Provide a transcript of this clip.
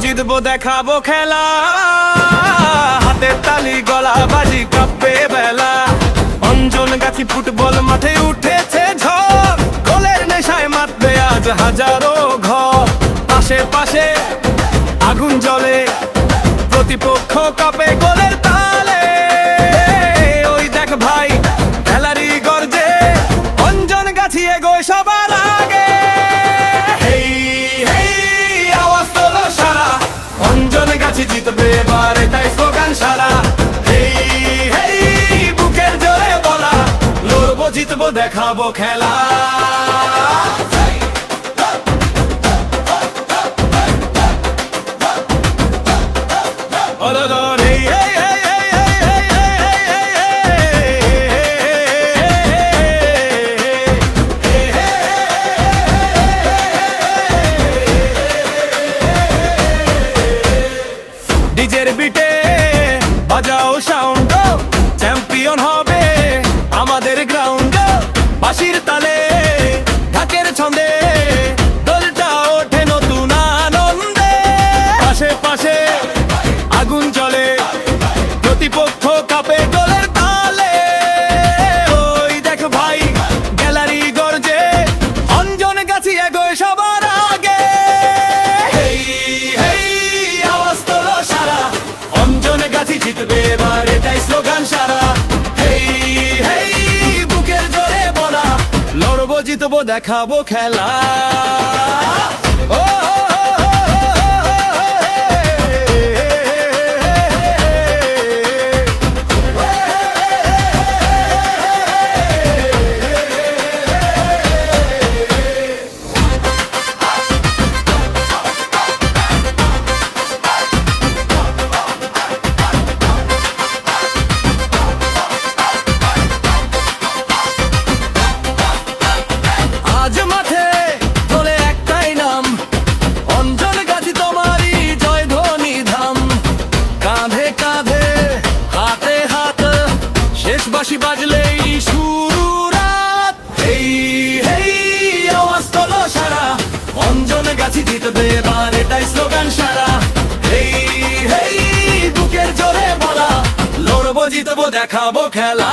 জিতবো দেখাবো খেলা, হাতের তালি গলা বাজি কাঁপবে বেলা। অঞ্জন গাছি ফুটবল মাঠে উঠেছে ঝড়, গোলের নেশায় মাতবে আজ হাজারো ঘর। পাশে পাশে আগুন জ্বলে, প্রতিপক্ষ কাঁপে গোলের তালে। ওই দেখ ভাই খেলারই গর্জে, অঞ্জন গাছি এগোয় সবার আগে। হেই হেই আওয়াজ তোলো সারা, অঞ্জন গাছি জিতবে এবার এটাই স্লোগান সারা। হেই হেই বুকের জোরে বলা, লড়বো জিতবো দেখাবো খেলা। ডিজের বিটে বাজাও সাউন্ড, চ্যাম্পিয়ন হবে আমাদের গ্রাউন্ড। বাঁশির তালে ঢাকের ছন্দে দলটা ওঠে নতুন আনন্দে। পাশে পাশে আগুন জ্বলে, প্রতিপক্ষ কাঁপে গোলের তালে। ওই দেখ ভাই গ্যালারি গর্জে, অঞ্জন গাছি এগোয় সবার আগে। হেই হেই আওয়াজ তোলো সারা, অঞ্জন গাছি জিতবে এবার এটাই স্লোগান সারা। হেই হেই বুকের জোরে বলা, লড়বো জিতবো দেখাবো খেলা। ও আজ মাঠে তোলে একটাই নাম, অঞ্জন গাছি তোমারই জয় ধ্বনি ধাম। কাঁধে কাঁধে হাতে হাত, শেষ বাঁশি বাজলেই শুরু রাত। হেই হেই আওয়াজ তোলো সারা, অঞ্জন গাছি জিতবে এবার এটাই স্লোগান সারা। হেই হেই বুকের জোরে বলা, লড়বো জিতবো দেখাবো খেলা।